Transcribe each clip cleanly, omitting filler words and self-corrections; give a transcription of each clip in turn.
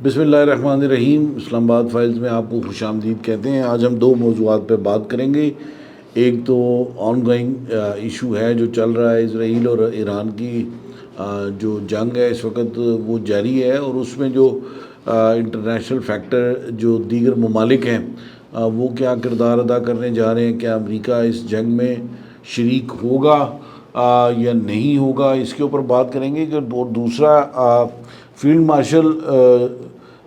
بسم اللہ الرحمن الرحیم۔ اسلام آباد فائلز میں آپ کو خوش آمدید کہتے ہیں۔ آج ہم دو موضوعات پہ بات کریں گے۔ ایک تو آن گوئنگ ایشو ہے جو چل رہا ہے، اسرائیل اور ایران کی جو جنگ ہے اس وقت وہ جاری ہے، اور اس میں جو انٹرنیشنل فیکٹر جو دیگر ممالک ہیں وہ کیا کردار ادا کرنے جا رہے ہیں۔ کیا امریکہ اس جنگ میں شریک ہوگا یا نہیں ہوگا، اس کے اوپر بات کریں گے۔ اور دوسرا فیلڈ مارشل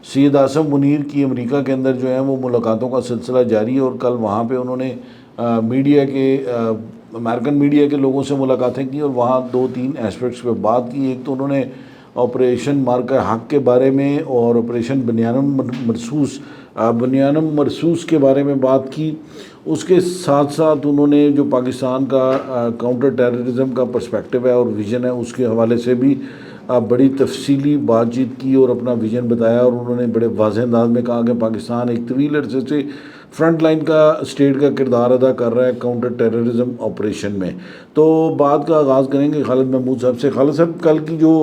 سید عاصم منیر کی امریکہ کے اندر جو ہے وہ ملاقاتوں کا سلسلہ جاری ہے، اور کل وہاں پہ انہوں نے میڈیا کے امریکن میڈیا کے لوگوں سے ملاقاتیں کی، اور وہاں دو تین ایسپیکٹس پہ بات کی۔ ایک تو انہوں نے آپریشن مارکہ حق کے بارے میں اور آپریشن بنیانم مرصوص کے بارے میں بات کی۔ اس کے ساتھ ساتھ انہوں نے جو پاکستان کا کاؤنٹر ٹیررزم کا پرسپیکٹو ہے اور ویژن ہے اس کے حوالے سے بھی بڑی تفصیلی بات چیت کی اور اپنا ویژن بتایا، اور انہوں نے بڑے واضح انداز میں کہا کہ پاکستان ایک طویل عرصے سے فرنٹ لائن کا اسٹیٹ کا کردار ادا کر رہا ہے کاؤنٹر ٹیررزم آپریشن میں۔ تو بات کا آغاز کریں گے خالد محمود صاحب سے۔ خالد صاحب، کل کی جو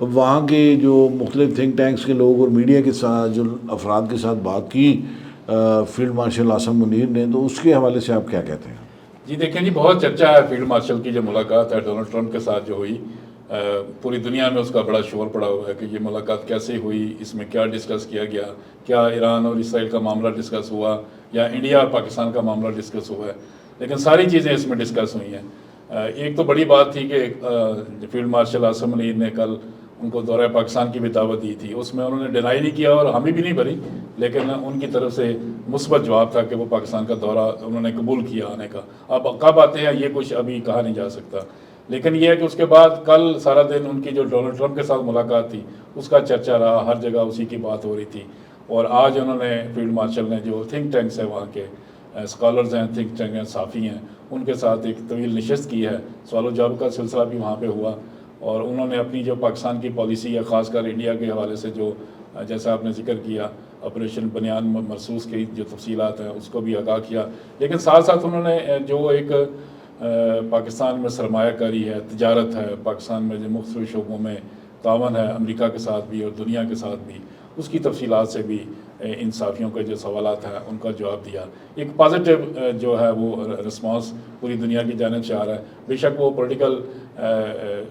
وہاں کے جو مختلف تھنک ٹینکس کے لوگ اور میڈیا کے ساتھ جو افراد کے ساتھ بات کی فیلڈ مارشل عاصم منیر نے، تو اس کے حوالے سے آپ کیا کہتے ہیں؟ جی دیکھیں جی، بہت چرچا ہے فیلڈ مارشل کی جو ملاقات ہے ڈونلڈ ٹرمپ کے ساتھ جو ہوئی۔ پوری دنیا میں اس کا بڑا شور پڑا ہوا ہے کہ یہ ملاقات کیسے ہوئی، اس میں کیا ڈسکس کیا گیا، کیا ایران اور اسرائیل کا معاملہ ڈسکس ہوا یا انڈیا اور پاکستان کا معاملہ ڈسکس ہوا ہے۔ لیکن ساری چیزیں اس میں ڈسکس ہوئی ہیں۔ ایک تو بڑی بات تھی کہ فیلڈ مارشل عاصم منیر نے کل ان کو دورہ پاکستان کی بھی دعوت دی تھی، اس میں انہوں نے ڈینائی نہیں کیا اور ہمیں بھی نہیں بھری، لیکن ان کی طرف سے مثبت جواب تھا کہ وہ پاکستان کا دورہ انہوں نے قبول کیا آنے کا۔ اب کب آتے ہیں یہ کچھ ابھی کہا نہیں جا سکتا، لیکن یہ ہے کہ اس کے بعد کل سارا دن ان کی جو ڈونلڈ ٹرمپ کے ساتھ ملاقات تھی اس کا چرچا رہا، ہر جگہ اسی کی بات ہو رہی تھی۔ اور آج انہوں نے فیلڈ مارشل نے جو تھنک ٹینکس ہیں وہاں کے اسکالرز ہیں، تھنک ٹینک ہیں، صحافی ہیں، ان کے ساتھ ایک طویل نشست کی ہے۔ سوال و جواب کا سلسلہ بھی وہاں پہ ہوا، اور انہوں نے اپنی جو پاکستان کی پالیسی ہے خاص کر انڈیا کے حوالے سے جو جیسا آپ نے ذکر کیا آپریشن بنیان مرصوص کی جو تفصیلات ہیں اس کو بھی آگاہ کیا، لیکن ساتھ ساتھ انہوں نے جو ایک پاکستان میں سرمایہ کاری ہے، تجارت ہے، پاکستان میں جو مختلف شعبوں میں تعاون ہے امریکہ کے ساتھ بھی اور دنیا کے ساتھ بھی، اس کی تفصیلات سے بھی ان صحافیوں کے جو سوالات ہیں ان کا جواب دیا۔ ایک پازیٹیو جو ہے وہ رسپانس پوری دنیا کی جانب سے آ رہا ہے۔ بے شک وہ پولیٹیکل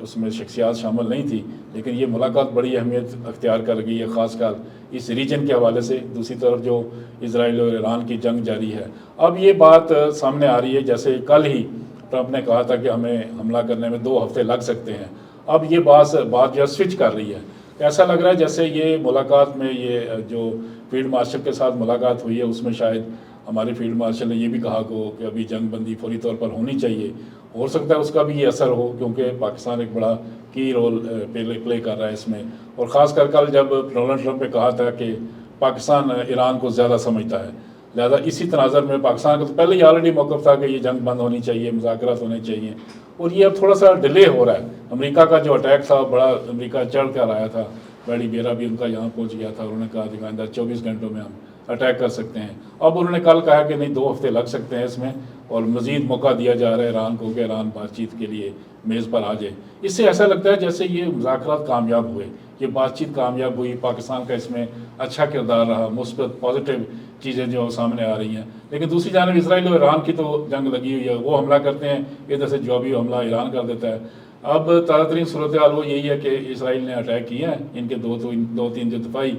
اس میں شخصیات شامل نہیں تھی، لیکن یہ ملاقات بڑی اہمیت اختیار کر گئی ہے خاص کر اس ریجن کے حوالے سے۔ دوسری طرف جو اسرائیل اور ایران کی جنگ جاری ہے، اب یہ بات سامنے آ رہی ہے جیسے کل ہی ٹرمپ نے کہا تھا کہ ہمیں حملہ کرنے میں 2 ہفتے لگ سکتے ہیں، اب یہ بات جو ہے سوئچ کر رہی ہے۔ ایسا لگ رہا ہے جیسے یہ ملاقات میں یہ جو فیلڈ مارشل کے ساتھ ملاقات ہوئی ہے اس میں شاید ہمارے فیلڈ مارشل نے یہ بھی کہا کہ ابھی جنگ بندی فوری طور پر ہونی چاہیے۔ ہو سکتا ہے اس کا بھی یہ اثر ہو، کیونکہ پاکستان ایک بڑا کی رول پلے کر رہا ہے اس میں، اور خاص کر کل جب ڈونلڈ ٹرمپ نے کہا تھا کہ پاکستان ایران کو زیادہ سمجھتا ہے، لہذا اسی تناظر میں پاکستان کا تو پہلے ہی آلریڈی موقف تھا کہ یہ جنگ بند ہونی چاہیے، مذاکرات ہونے چاہیے، اور یہ اب تھوڑا سا ڈیلے ہو رہا ہے۔ امریکہ کا جو اٹیک تھا بڑا امریکہ چڑھ کر آیا تھا، بیڑی بیرا بھی ان کا یہاں پہنچ گیا تھا، انہوں نے کہا کہ آئندہ 24 گھنٹوں میں ہم اٹیک کر سکتے ہیں۔ اب انہوں نے کل کہا کہ نہیں 2 ہفتے لگ سکتے ہیں اس میں، اور مزید موقع دیا جا رہا ہے ایران کو کہ ایران بات چیت کے لیے میز پر آ جائے۔ اس سے ایسا لگتا ہے جیسے یہ مذاکرات کامیاب ہوئے، یہ بات چیت کامیاب ہوئی، پاکستان کا اس میں اچھا کردار رہا، مثبت پازیٹیو چیزیں جو سامنے آ رہی ہیں۔ لیکن دوسری جانب اسرائیل اور ایران کی تو جنگ لگی ہوئی ہے، وہ حملہ کرتے ہیں، ادھر سے جوابی حملہ ایران کر دیتا ہے۔ اب تازہ ترین صورتحال وہ یہی ہے کہ اسرائیل نے اٹیک کیے ہیں، ان کے 2-3 جو دفاعی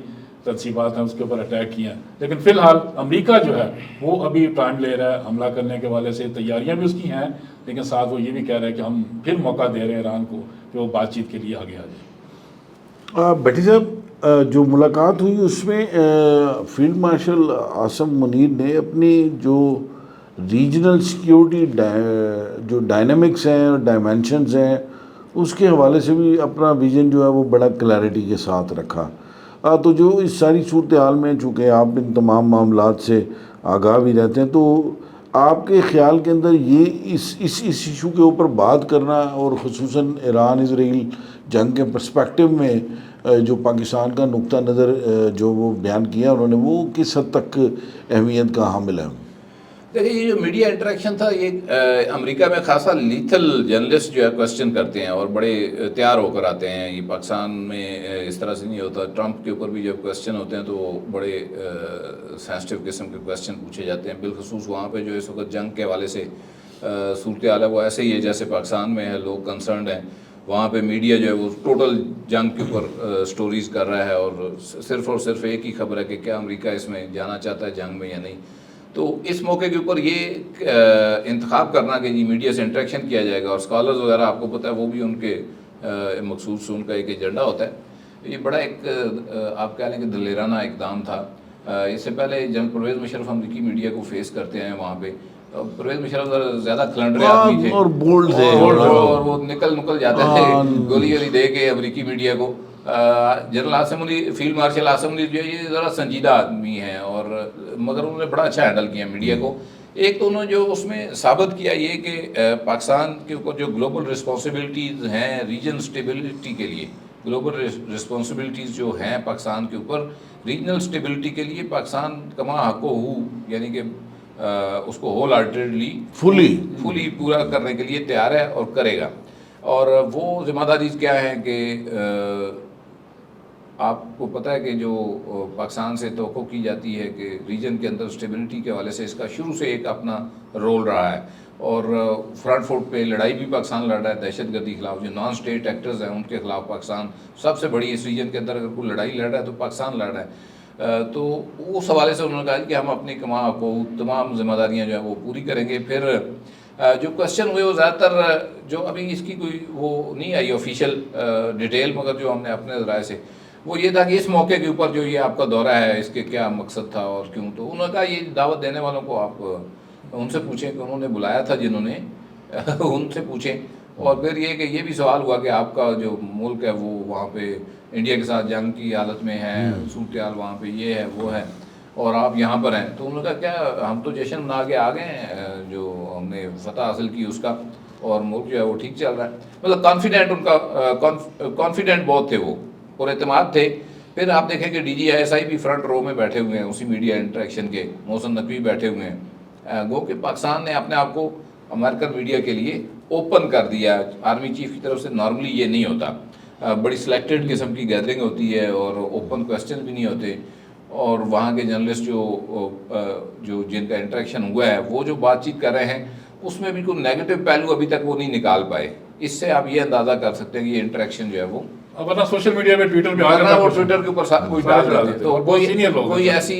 تنصیبات ہیں اس کے اوپر اٹیک کیے ہیں، لیکن فی الحال امریکہ جو ہے وہ ابھی ٹائم لے رہا ہے حملہ کرنے کے حوالے سے، تیاریاں بھی اس کی ہیں، لیکن ساتھ وہ یہ بھی کہہ رہے ہیں کہ ہم پھر موقع دے رہے ہیں ایران کو کہ وہ بات چیت کے لیے آگے آ جائے۔ بھٹی صاحب، جو ملاقات ہوئی اس میں فیلڈ مارشل عاصم منیر نے اپنی جو ریجنل سیکیورٹی جو ڈائنامکس ہیں اور ڈائمینشنز ہیں اس کے حوالے سے بھی اپنا ویژن جو ہے وہ بڑا کلیئرٹی کے ساتھ رکھا۔ تو جو اس ساری صورتحال میں چونکہ آپ ان تمام معاملات سے آگاہ بھی رہتے ہیں، تو آپ کے خیال کے اندر یہ اس ایشو کے اوپر بات کرنا اور خصوصاً ایران اسرائیل جنگ کے پرسپیکٹو میں جو پاکستان کا نقطہ نظر جو وہ بیان کیا انہوں نے، وہ کس حد تک اہمیت کا حامل ہے؟ دیکھیے یہ جو میڈیا انٹریکشن تھا یہ امریکہ میں خاصا لیتھل جرنلسٹ جو ہے کویسچن کرتے ہیں اور بڑے تیار ہو کر آتے ہیں. یہ پاکستان میں اس طرح سے نہیں ہوتا. ٹرمپ کے اوپر بھی جب کویسچن ہوتے ہیں تو وہ بڑے سینسٹیو قسم کے کویسچن پوچھے جاتے ہیں, بالخصوص وہاں پہ جو اس وقت جنگ کے حوالے سے صورتحال ہے وہ ایسے ہی ہے جیسے پاکستان میں ہے. لوگ کنسرنڈ ہیں. وہاں پہ میڈیا جو ہے وہ ٹوٹل جنگ کے اوپر سٹوریز کر رہا ہے اور صرف ایک ہی خبر ہے کہ کیا امریکہ اس میں جانا چاہتا ہے جنگ میں یا نہیں. تو اس موقع کے اوپر یہ انتخاب کرنا کہ جی میڈیا سے انٹریکشن کیا جائے گا, اور اسکالرز وغیرہ آپ کو پتہ ہے وہ بھی ان کے مخصوص ان کا ایک ایجنڈا ہوتا ہے. یہ بڑا ایک آپ کہہ لیں کہ دلیرانہ اقدام تھا. اس سے پہلے جنرل پرویز مشرف امریکی میڈیا کو فیس کرتے ہیں وہاں پہ. پرویز مشرف زیادہ کھلنڈرے آدمی تھے اور بولڈ تھے, اور وہ نکل جاتے تھے گولی دے کے امریکی میڈیا کو. جنرل عاصم علی, فیلڈ مارشل عاصم علی جو ہے یہ ذرا سنجیدہ آدمی ہیں, اور مگر انہوں نے بڑا اچھا ہینڈل کیا میڈیا کو. ایک تو انہوں نے جو اس میں ثابت کیا یہ کہ پاکستان کے اوپر جو گلوبل رسپانسبلٹیز ہیں ریجن اسٹیبلٹی کے لیے, گلوبل رسپانسبلٹیز جو ہیں پاکستان کے اوپر ریجنل اسٹیبلٹی کے لیے پاکستان کما حق ہو یعنی کہ اس کو ہول ہارٹیڈلی فلی پورا کرنے کے لیے تیار ہے اور کرے گا. اور وہ ذمہ داری کیا ہے کہ آپ کو پتہ ہے کہ جو پاکستان سے توقع کی جاتی ہے کہ ریجن کے اندر اسٹیبلٹی کے حوالے سے اس کا شروع سے ایک اپنا رول رہا ہے, اور فرنٹ فوٹ پہ لڑائی بھی پاکستان لڑ رہا ہے دہشت گردی خلاف. جو نان اسٹیٹ ایکٹرز ہیں ان کے خلاف پاکستان سب سے بڑی اس ریجن کے اندر اگر کوئی لڑائی لڑ رہا ہے تو پاکستان لڑ رہا ہے. تو اس حوالے سے انہوں نے کہا کہ ہم اپنی تمام ذمہ داریاں جو ہیں وہ پوری کریں گے. پھر جو کویسچن ہوئے وہ زیادہ تر جو ابھی اس کی کوئی وہ نہیں آئی آفیشیل ڈیٹیل, مگر جو ہم نے اپنے ذرائع سے وہ یہ تھا کہ اس موقع کے اوپر جو یہ آپ کا دورہ ہے اس کے کیا مقصد تھا اور کیوں. تو انہوں نے کہا یہ دعوت دینے والوں کو آپ ان سے پوچھیں کہ انہوں نے بلایا تھا جنہوں نے ان سے پوچھیں. اور پھر یہ کہ یہ بھی سوال ہوا کہ آپ کا جو ملک ہے وہ وہاں پہ انڈیا کے ساتھ جنگ کی حالت میں ہے, صورتحال وہاں پہ یہ ہے وہ ہے, اور آپ یہاں پر ہیں. تو انہوں نے کہا کیا ہم تو جشن منا کے آ گئے ہیں جو ہم نے فتح حاصل کی اس کا, اور ملک جو ہے وہ ٹھیک چل رہا ہے. مطلب کانفیڈنٹ ان کا کانفیڈنٹ بہت تھے وہ اور اعتماد تھے. پھر آپ دیکھیں کہ ڈی جی ISI بھی فرنٹ رو میں بیٹھے ہوئے ہیں اسی میڈیا انٹریکشن کے, محسن نقوی بیٹھے ہوئے ہیں. گو کہ پاکستان نے اپنے آپ کو امریکن میڈیا کے لیے اوپن کر دیا. آرمی چیف کی طرف سے نارملی یہ نہیں ہوتا, بڑی سلیکٹڈ قسم کی گیدرنگ ہوتی ہے اور اوپن کویسچن بھی نہیں ہوتے. اور وہاں کے جرنلسٹ جو جن کا انٹریکشن ہوا ہے وہ جو بات چیت کر رہے ہیں اس میں بھی کوئی نیگیٹو پہلو ابھی تک وہ نہیں نکال پائے. اس سے آپ یہ اندازہ کر سکتے ہیں کہ یہ انٹریکشن جو ہے وہ ورنہ سوشل میڈیا پہ ٹویٹر پہ وہ ٹویٹر کے اوپر کوئی ڈال دیتے ہیں. تو کوئی ایسی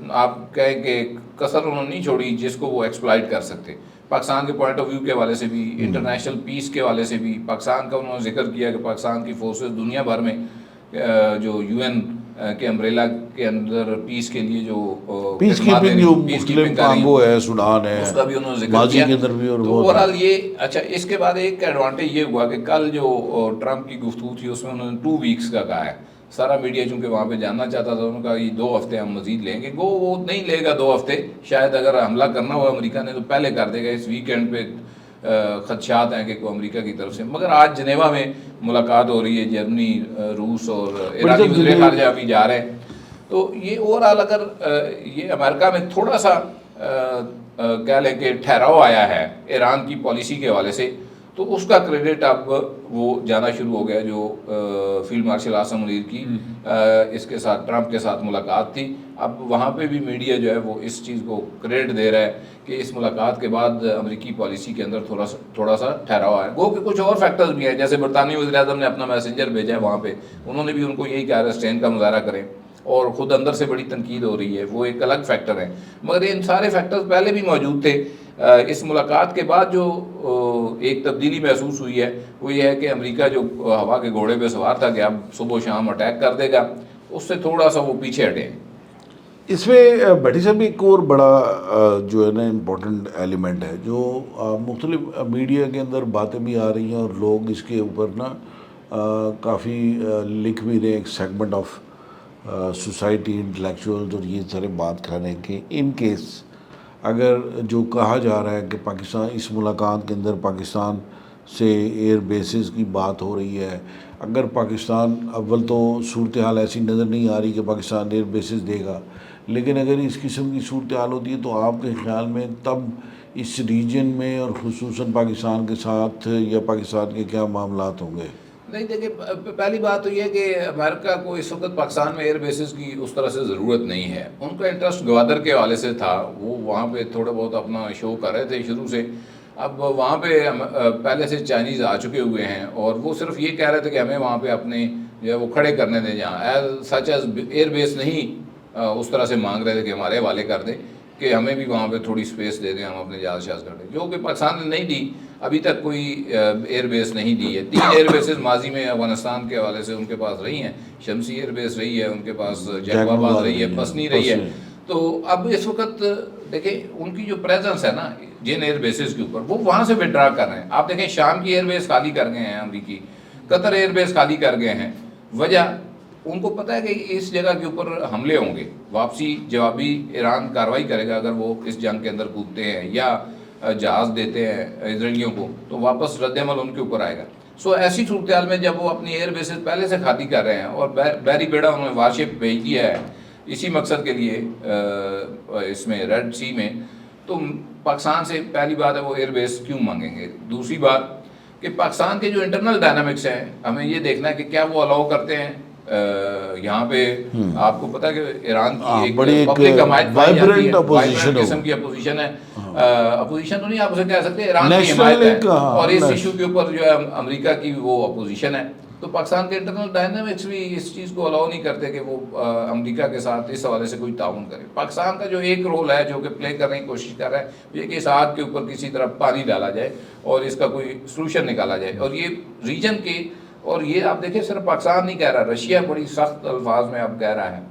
آپ کہیں کہ کسر انہوں نے نہیں چھوڑی جس کو وہ ایکسپلائٹ کر سکتے. پاکستان کے پوائنٹ آف ویو کے حوالے سے بھی, انٹرنیشنل پیس کے حوالے سے بھی, پاکستان کا انہوں نے ذکر کیا کہ پاکستان کی فورسز دنیا بھر میں جو UN کے امبریلا کے اندر پیس کے لیے جو پیس کیپنگ جو مسلم کانگو ہے, سوڈان ہے, اس کا بھی انہوں نے ذکر ماضی کیا. کے اندر بھی. اور تو اوورآل یہ اچھا. اس کے بعد ایک ایڈوانٹیج یہ ہوا کہ کل جو ٹرمپ کی گفتگو تھی اس میں انہوں نے 2 ویکس کا کہا ہے. سارا میڈیا چونکہ وہاں پہ جاننا چاہتا تھا, انہوں نے کہا یہ 2 ہفتے ہم مزید لیں گے. وہ نہیں لے گا 2 ہفتے, شاید اگر حملہ کرنا ہو امریکہ نے تو پہلے کر دے گا. اس ویکینڈ پہ خدشات ہیں کہ امریکہ کی طرف سے. مگر آج جنیوا میں ملاقات ہو رہی ہے, جرمنی, روس اور ایرانی وزیر خارجہ ابھی جا رہے ہیں. تو یہ اوورآل اگر یہ امریکہ میں تھوڑا سا کہہ لیں کہ ٹھہراؤ آیا ہے ایران کی پالیسی کے حوالے سے, تو اس کا کریڈٹ اب وہ جانا شروع ہو گیا. جو فیلڈ مارشل عاصم منیر کی اس کے ساتھ ٹرمپ کے ساتھ ملاقات تھی, اب وہاں پہ بھی میڈیا جو ہے وہ اس چیز کو کریڈٹ دے رہا ہے کہ اس ملاقات کے بعد امریکی پالیسی کے اندر تھوڑا سا ٹھہراؤ آیا. وہ کہ کچھ اور فیکٹرز بھی ہیں, جیسے برطانوی وزیر اعظم نے اپنا میسنجر بھیجا ہے وہاں پہ, انہوں نے بھی ان کو یہی کہا ریسٹرین کا مظاہرہ کریں, اور خود اندر سے بڑی تنقید ہو رہی ہے, وہ ایک الگ فیکٹر ہے. مگر ان سارے فیکٹرز پہلے بھی موجود تھے. اس ملاقات کے بعد جو ایک تبدیلی محسوس ہوئی ہے وہ یہ ہے کہ امریکہ جو ہوا کے گھوڑے پہ سوار تھا کہ اب صبح و شام اٹیک کر دے گا, اس سے تھوڑا سا وہ پیچھے ہٹے ہیں. اس میں بھٹی صاحب ایک اور بڑا جو ہے نا امپورٹنٹ ایلیمنٹ ہے جو مختلف میڈیا کے اندر باتیں بھی آ رہی ہیں اور لوگ اس کے اوپر نا کافی لکھ بھی رہے ہیں. ایک سیگمنٹ آف سوسائٹی, انٹلیکچوئلز اور یہ سارے بات کر رہے ہیں کہ ان کیس اگر جو کہا جا رہا ہے کہ پاکستان اس ملاقات کے اندر پاکستان سے ایئر بیسز کی بات ہو رہی ہے, اگر پاکستان اول تو صورتحال ایسی نظر نہیں آ رہی کہ پاکستان ایئر بیسز دے گا, لیکن اگر اس قسم کی صورتحال ہوتی ہے تو آپ کے خیال میں تب اس ریجن میں اور خصوصاً پاکستان کے ساتھ یا پاکستان کے کیا معاملات ہوں گے؟ نہیں دیکھیے، پہلی بات تو یہ ہے کہ امریکہ کو اس وقت پاکستان میں ایئر بیسز کی اس طرح سے ضرورت نہیں ہے. ان کا انٹرسٹ گوادر کے حوالے سے تھا، وہ وہاں پہ تھوڑا بہت اپنا شو کر رہے تھے شروع سے. اب وہاں پہ پہلے سے چائنیز آ چکے ہوئے ہیں اور وہ صرف یہ کہہ رہے تھے کہ ہمیں وہاں پہ اپنے جو ہے وہ کھڑے کرنے دیں، جہاں سچ ایز ایئر بیس نہیں اس طرح سے مانگ رہے تھے کہ ہمارے حوالے کر دیں، کہ ہمیں بھی وہاں پہ تھوڑی سپیس دے دیں، ہم اپنے جہاز شاز کر دیں، جو کہ پاکستان نے نہیں دی. ابھی تک کوئی ایئر بیس نہیں دی ہے. 3 ایئر بیسز ماضی میں افغانستان کے حوالے سے ان کے پاس رہی ہیں. شمسی ایئر بیس رہی ہے ان کے پاس، جیکب آباد رہی ہے، پسنی رہی ہے. تو اب اس وقت دیکھیں ان کی جو پریزنس ہے نا جن ایئر بیسز کے اوپر، وہ وہاں سے وڈرا کر رہے ہیں. آپ دیکھیں شام کی ایئر بیس خالی کر گئے ہیں امریکی، قطر ایئر بیس خالی کر گئے ہیں. وجہ ان کو پتہ ہے کہ اس جگہ کے اوپر حملے ہوں گے، واپسی جوابی ایران کارروائی کرے گا اگر وہ اس جنگ کے اندر کودتے ہیں یا جہاز دیتے ہیں اسرائیلیوں کو، تو واپس رد عمل ان کے اوپر آئے گا. سو ایسی صورتحال میں جب وہ اپنی ایئر بیسز پہلے سے خالی کر رہے ہیں اور بحری بیڑا انہوں نے وارشپ بھیج دیا ہے اسی مقصد کے لیے اس میں ریڈ سی میں، تو پاکستان سے پہلی بات ہے وہ ایئر بیس کیوں مانگیں گے. دوسری بات کہ پاکستان کے جو انٹرنل ڈائنامکس ہیں ہمیں یہ دیکھنا ہے کہ کیا وہ الاؤ کرتے ہیں. یہاں پہ آپ کو پتہ ہے کہ ایران کی ایک پبلک حمایت پائی جاتی ہے، وائبرنٹ قسم کی اپوزیشن ہے. اپوزیشن تو نہیں آپ اسے کہہ سکتے، ایران کی حمایت ہے اور اس ایشو کے اوپر جو ہے امریکہ کی وہ اپوزیشن ہے. تو پاکستان کے انٹرنل ڈائنامکس بھی اس چیز کو الاؤ نہیں کرتے کہ وہ امریکہ کے ساتھ اس حوالے سے کوئی تعاون کرے. پاکستان کا جو ایک رول ہے جو کہ پلے کرنے کی کوشش کر رہا ہے یہ کہ اس آگ کے اوپر کسی طرح پانی ڈالا جائے اور اس کا کوئی سلوشن نکالا جائے. اور یہ ریجن کے، اور یہ آپ دیکھیں صرف پاکستان نہیں کہہ رہا، رشیا بڑی سخت الفاظ میں اب کہہ رہا ہے.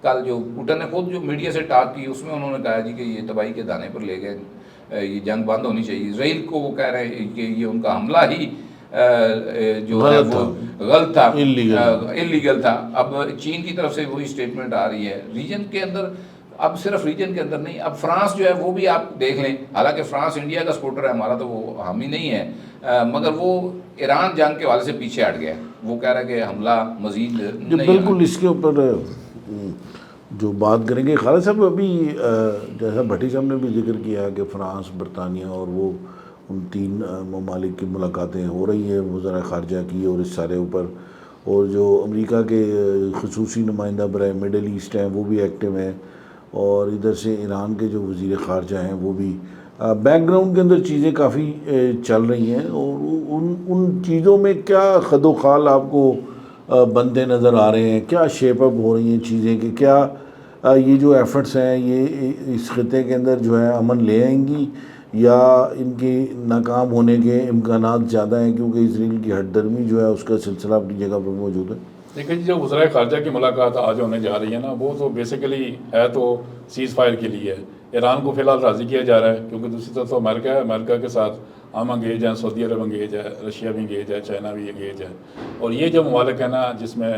کل جو پوٹن نے خود جو میڈیا سے ٹاک کی اس میں انہوں نے کہا جی کہ یہ تباہی کے دانے پر لے گئے، یہ جنگ بند ہونی چاہیے. اسرائیل کو وہ کہہ رہے ہیں کہ یہ ان کا حملہ ہی جو ہے وہ غلط تھا، انلیگل تھا. اب چین کی طرف سے وہی اسٹیٹمنٹ آ رہی ہے. ریجن کے اندر، اب صرف ریجن کے اندر نہیں، اب فرانس جو ہے وہ بھی آپ دیکھ لیں، حالانکہ فرانس انڈیا کا سپورٹر ہے، ہمارا تو وہ حامی نہیں ہے، مگر وہ ایران جنگ کے حوالے سے پیچھے ہٹ گیا. وہ کہہ رہا ہے کہ حملہ مزید نہیں. بالکل اس کے اوپر جو بات کریں گے خالد صاحب، ابھی جیسا بھٹی صاحب نے بھی ذکر کیا کہ فرانس، برطانیہ اور وہ ان 3 ممالک کی ملاقاتیں ہو رہی ہیں وزراء خارجہ کی اور اس سارے اوپر، اور جو امریکہ کے خصوصی نمائندہ برائے مڈل ایسٹ ہیں وہ بھی ایکٹیو ہیں، اور ادھر سے ایران کے جو وزیر خارجہ ہیں وہ بھی بیک گراؤنڈ کے اندر چیزیں کافی چل رہی ہیں. اور ان چیزوں میں کیا خد و خال آپ کو بنتے نظر آ رہے ہیں؟ کیا شیپ اپ ہو رہی ہیں چیزیں کہ کیا یہ جو ایفرٹس ہیں یہ اس خطے کے اندر جو ہے امن لے آئیں گی یا ان کی ناکام ہونے کے امکانات زیادہ ہیں کیونکہ اسرائیل کی ہٹ درمی جو ہے اس کا سلسلہ اپنی جگہ پر موجود ہے؟ دیکھیں جی، جو وزرائے خارجہ کی ملاقات آج ہونے جا رہی ہے نا، وہ تو بیسیکلی ہے تو سیز فائر کے لیے ہے. ایران کو فی الحال راضی کیا جا رہا ہے کیونکہ دوسری طرف تو امریکہ ہے، امریکہ کے ساتھ ہم انگیج ہیں، سعودی عرب انگیج ہے، رشیا بھی انگیج ہے، چائنا بھی انگیج ہے. اور یہ جو ممالک ہے نا جس میں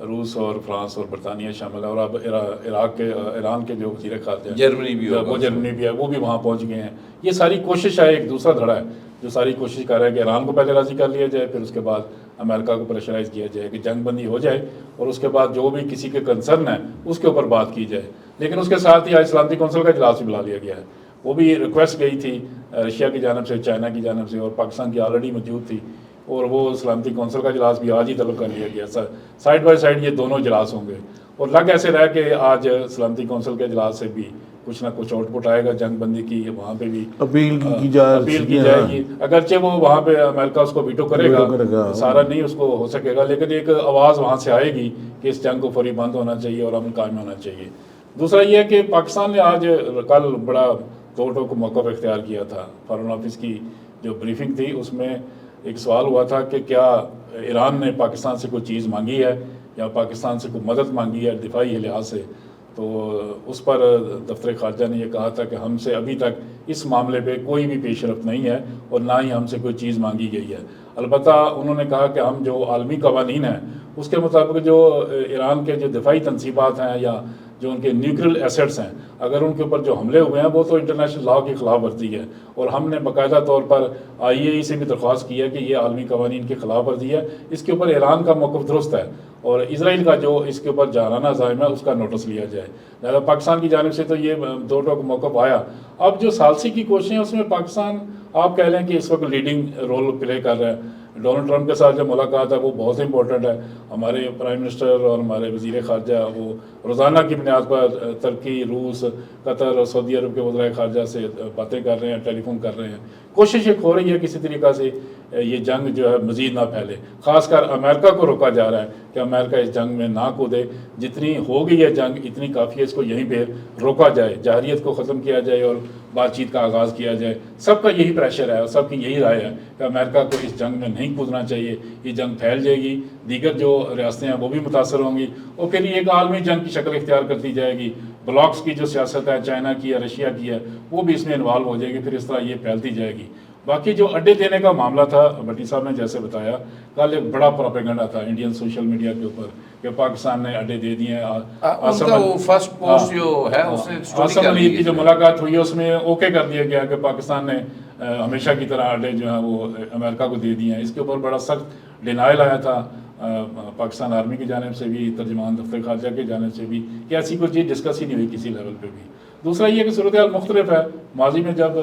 روس اور فرانس اور برطانیہ شامل ہے، اور اب ایران کے جو وزیر خارجہ جرمنی بھی وہ جرمنی بھی ہے، وہ بھی وہاں پہنچ گئے ہیں. یہ ساری کوشش ہے، ایک دوسرا دھڑا ہے جو ساری کوشش کر رہا ہے کہ ایران کو پہلے راضی کر لیا جائے، پھر اس کے بعد امریکہ کو پریشرائز کیا جائے کہ جنگ بندی ہو جائے، اور اس کے بعد جو بھی کسی کے کنسرن ہے اس کے اوپر بات کی جائے. لیکن اس کے ساتھ ہی آج سلامتی کونسل کا اجلاس بھی بلا لیا گیا ہے. وہ بھی ریکویسٹ گئی تھی رشیا کی جانب سے، چائنا کی جانب سے، اور پاکستان کی آلریڈی موجود تھی، اور وہ سلامتی کونسل کا اجلاس بھی آج ہی طلب کر لیا گیا. سائڈ بائی سائڈ یہ دونوں اجلاس ہوں گے، اور لگ ایسے رہا کہ آج سلامتی کونسل کے اجلاس سے بھی کچھ نہ کچھ آؤٹ پٹ آئے گا. جنگ بندی کی وہاں پہ بھی اپیل کی جائے گی، اگرچہ وہ وہاں پہ امریکہ اس کو ویٹو کرے گا، سارا نہیں اس کو ہو سکے گا، لیکن ایک آواز وہاں سے آئے گی کہ اس جنگ کو فوری بند ہونا چاہیے اور امن قائم ہونا چاہیے. دوسرا یہ ہے کہ پاکستان نے آج کل بڑا دو ٹوک موقف اختیار کیا تھا. فارن آفس کی جو بریفنگ تھی اس میں ایک سوال ہوا تھا کہ کیا ایران نے پاکستان سے کوئی چیز مانگی ہے یا پاکستان سے کوئی مدد مانگی ہے دفاعی لحاظ سے. تو اس پر دفتر خارجہ نے یہ کہا تھا کہ ہم سے ابھی تک اس معاملے پہ کوئی بھی پیش رفت نہیں ہے اور نہ ہی ہم سے کوئی چیز مانگی گئی ہے. البتہ انہوں نے کہا کہ ہم جو عالمی قوانین ہیں اس کے مطابق جو ایران کے جو دفاعی تنصیبات ہیں یا جو ان کے نیوکلیئر ایسٹس ہیں، اگر ان کے اوپر جو حملے ہوئے ہیں وہ تو انٹرنیشنل لاء کی خلاف ورزی ہے، اور ہم نے باقاعدہ طور پر IAEA سے بھی درخواست کی ہے کہ یہ عالمی قوانین کی خلاف ورزی ہے، اس کے اوپر ایران کا موقف درست ہے اور اسرائیل کا جو اس کے اوپر جارحانہ ظالم ہے اس کا نوٹس لیا جائے۔ لہٰذا پاکستان کی جانب سے تو یہ دو ٹوک موقف آیا۔ اب جو ثالثی کی کوششیں ہیں اس میں پاکستان آپ کہہ لیں کہ اس وقت لیڈنگ رول پلے کر رہا ہے۔ ڈونلڈ ٹرمپ کے ساتھ جو ملاقات ہے وہ بہت امپورٹنٹ ہے۔ ہمارے پرائم منسٹر اور ہمارے وزیر خارجہ وہ روزانہ کی بنیاد پر ترکی، روس، قطر اور سعودی عرب کے وزرائے خارجہ سے باتیں کر رہے ہیں، ٹیلی فون کر رہے ہیں۔ کوشش ایک ہو رہی ہے کسی طریقہ سے یہ جنگ جو ہے مزید نہ پھیلے، خاص کر امریکہ کو روکا جا رہا ہے کہ امریکہ اس جنگ میں نہ کودے، جتنی ہو گئی ہے جنگ اتنی کافی ہے، اس کو یہیں پہ روکا جائے، جارحیت کو ختم کیا جائے اور بات چیت کا آغاز کیا جائے۔ سب کا یہی پریشر ہے اور سب کی یہی رائے ہے کہ امریکہ کو اس جنگ میں نہیں کودنا چاہیے، یہ جنگ پھیل جائے گی، دیگر جو ریاستیں ہیں وہ بھی متاثر ہوں گی اور پھر یہ ایک عالمی جنگ کی شکل اختیار کرتی جائے گی۔ بلاکس کی جو سیاست ہے، چائنا کی ہے، رشیا کی ہے، وہ بھی اس میں انوالو ہو جائے گی، پھر اس طرح یہ پھیلتی جائے گی۔ باقی جو اڈے دینے کا معاملہ تھا، بھٹی صاحب نے جیسے بتایا، کل ایک بڑا پروپیگنڈا تھا انڈین سوشل میڈیا کے اوپر کہ پاکستان نے اڈے دے دیے ہیں۔ ان کا وہ فرسٹ پوسٹ جو ہے اس نے آصم علی کی جو ملاقات ہوئی ہے اس میں اوکے کر دیا گیا کہ پاکستان نے ہمیشہ کی طرح اڈے جو ہیں وہ امریکہ کو دے دیے ہیں۔ اس کے اوپر بڑا سخت ڈینائل آیا تھا پاکستان آرمی کی جانب سے بھی، ترجمان دفتر خارجہ کی جانب سے بھی، کہ ایسی کوئی چیز ڈسکس ہی نہیں ہوئی کسی لیول پہ بھی۔ دوسرا یہ کہ صورتحال مختلف ہے۔ ماضی میں جب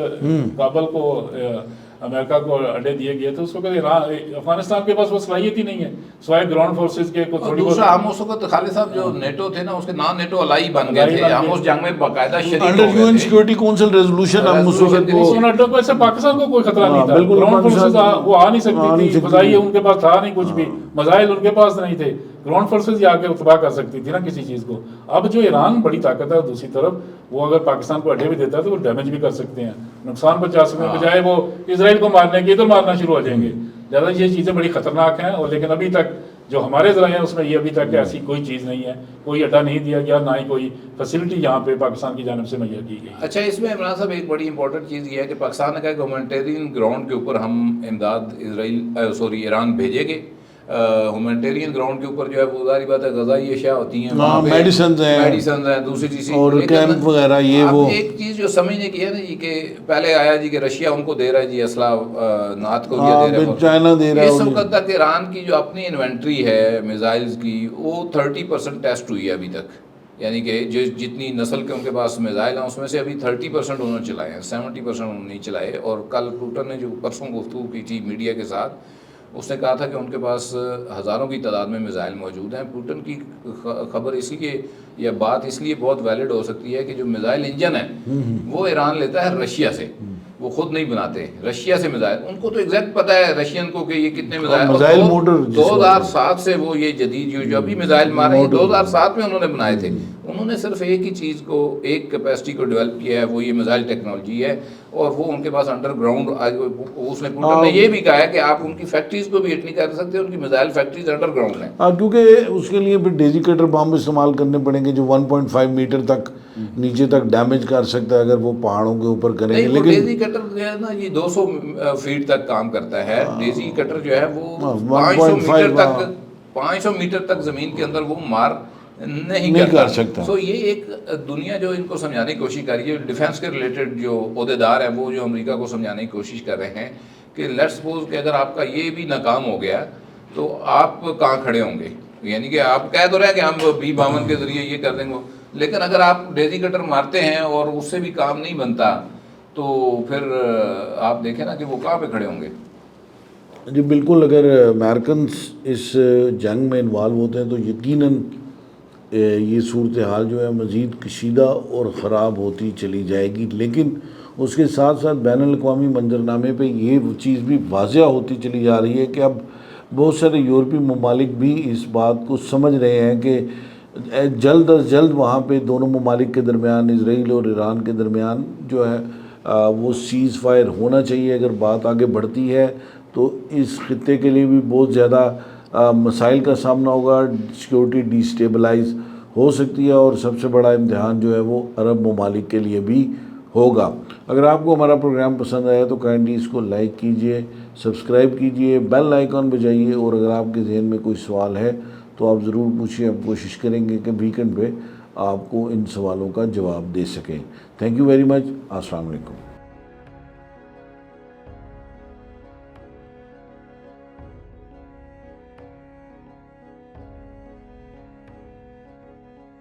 کابل کو امریکہ کو اڈے دیے گئے تو اس وقت افغانستان کے پاس وہ صلاحیت ہی نہیں ہے سوائے گراؤنڈ فورسز کے کو تھوڑی دوسرا ہم اس وقت خالد صاحب جو نیٹو تھے نا اس کے نان نیٹو الائی بن گئے تھے، ہم اس جنگ میں باقاعدہ شریک ہو انڈر گئے UN تھے۔ سیکورٹی کونسل ریزولوشن ہم اس وقت نیٹو کو ایسے پاکستان کو کوئی خطرہ نہیں تھا، بالکل گراؤنڈ فورسز وہ آ نہیں سکتی تھی، فضائی ان کے پاس تھا نہیں کچھ بھی، میزائل ان کے پاس نہیں تھے، گراؤنڈ فورسز ہی آ کے تباہ کر سکتی تھی نا کسی چیز کو۔ اب جو ایران بڑی طاقت ہے دوسری طرف، وہ اگر پاکستان کو اڈے بھی دیتا ہے تو وہ ڈیمیج بھی کر سکتے ہیں، نقصان پہنچا سکتے ہیں، بجائے وہ اسرائیل کو مارنے کے ادھر مارنا شروع ہو جائیں گے۔ زیادہ یہ چیزیں بڑی خطرناک ہیں، اور لیکن ابھی تک جو ہمارے ذرائع ہیں اس میں یہ ابھی تک ایسی کوئی چیز نہیں ہے، کوئی اڈا نہیں دیا گیا، نہ ہی کوئی فیسلٹی یہاں پہ پاکستان کی جانب سے مہیا کی گئی۔ اچھا، اس میں عمران صاحب ایک بڑی امپورٹنٹ چیز یہ ہے کہ پاکستان نے کہا کہ ہیومینٹیرین گراؤنڈ کے اوپر ہم امداد ایران بھیجیں گے۔ ہیومینٹیرین گراؤنڈ کے اوپر جو ہے وہ ظاہری بات ہے غذائی اشیاء ہوتی ہیں، میڈیسنز ہیں، دوسری چیزیں اور کیمپ وغیرہ، یہ وہ ایک چیز جو سمجھنے کی ہے نا جی کہ پہلے آیا جی کہ رشیا ان کو دے رہا ہے جی اسلحہ، نارتھ کوریا دے رہا ہے، چائنا دے رہا ہے۔ اس وقت تک ایران کی جو اپنی انوینٹری ہے میزائلز کی وہ 30% ٹیسٹ ہوئی ہے ابھی تک، یعنی کہ جو جتنی نسل کے ان کے پاس میزائل ہیں اس میں سے ابھی 30% انہوں نے چلائے ہیں، 70% انہوں نے نہیں چلائے۔ اور کل پوٹن نے جو پرسوں گفتگو کی تھی میڈیا کے ساتھ، اس نے کہا تھا کہ ان کے پاس ہزاروں کی تعداد میں میزائل موجود ہیں۔ پوٹن کی خبر اس لیے یا بات اس لیے بہت ویلڈ ہو سکتی ہے کہ جو میزائل انجن ہے وہ ایران لیتا ہے رشیا سے، وہ خود نہیں بناتے، رشیا سے میزائل، ان کو تو ایگزیکٹ پتہ ہے رشین کو کہ یہ کتنے میزائل موٹر 2007 سے وہ یہ جدید جو ابھی میزائل مارے ہیں 2007 میں انہوں نے بنائے تھے۔ انہوں نے صرف ایک ہی چیز کو، ایک کیپیسٹی کو ڈیولپ کیا ہے، وہ یہ میزائل ٹیکنالوجی ہے، اور وہ ان کے پاس انڈر گراؤنڈ، اس نے پوٹن نے یہ بھی کہا ہے کہ آپ ان کی فیکٹریز کو بھی ہٹ نہیں کر سکتے، ان کی میزائل فیکٹریز انڈر گراؤنڈ ہیں، کیونکہ اس کے لیے پھر ڈیزی کٹر بم استعمال کرنے پڑیں گے جو 1.5 میٹر تک نیچے تک ڈیمیج کر سکتا ہے اگر وہ پہاڑوں کے اوپر کریں گے۔ لیکن ڈیزی کٹر جو ہے نا یہ 200 فیٹ تک کام کرتا ہے، ڈیزی کٹر جو ہے وہ 500 میٹر تک زمین کے اندر وہ مار نہیں کر سکتا۔ سو یہ ایک دنیا جو ان کو سمجھانے کی کوشش کر رہی ہے، ڈیفینس کے ریلیٹڈ جو عہدیدار ہیں وہ جو امریکہ کو سمجھانے کی کوشش کر رہے ہیں کہ لیٹ سپوز کہ اگر آپ کا یہ بھی ناکام ہو گیا تو آپ کہاں کھڑے ہوں گے، یعنی کہ آپ کہہ تو رہے ہیں کہ ہم B-52 کے ذریعے یہ کر دیں گے، لیکن اگر آپ ڈیزی کٹر مارتے ہیں اور اس سے بھی کام نہیں بنتا تو پھر آپ دیکھیں نا کہ وہ کہاں پہ کھڑے ہوں گے۔ جی بالکل، اگر امریکنز اس جنگ میں انوالو ہوتے ہیں تو یقیناً یہ صورتحال جو ہے مزید کشیدہ اور خراب ہوتی چلی جائے گی، لیکن اس کے ساتھ ساتھ بین الاقوامی منظرنامے پہ یہ چیز بھی واضح ہوتی چلی جا رہی ہے کہ اب بہت سارے یورپی ممالک بھی اس بات کو سمجھ رہے ہیں کہ جلد از جلد وہاں پہ دونوں ممالک کے درمیان، اسرائیل اور ایران کے درمیان جو ہے وہ سیز فائر ہونا چاہیے۔ اگر بات آگے بڑھتی ہے تو اس خطے کے لیے بھی بہت زیادہ مسائل کا سامنا ہوگا، سیکورٹی ڈی سٹیبلائز ہو سکتی ہے، اور سب سے بڑا امتحان جو ہے وہ عرب ممالک کے لیے بھی ہوگا۔ اگر آپ کو ہمارا پروگرام پسند آیا تو کائنڈلی اس کو لائک کیجئے، سبسکرائب کیجئے، بیل آئیکن بجائیے، اور اگر آپ کے ذہن میں کوئی سوال ہے تو آپ ضرور پوچھیں، ہم کوشش کریں گے کہ ویکنڈ پہ آپ کو ان سوالوں کا جواب دے سکیں. Thank you very much. السلام علیکم.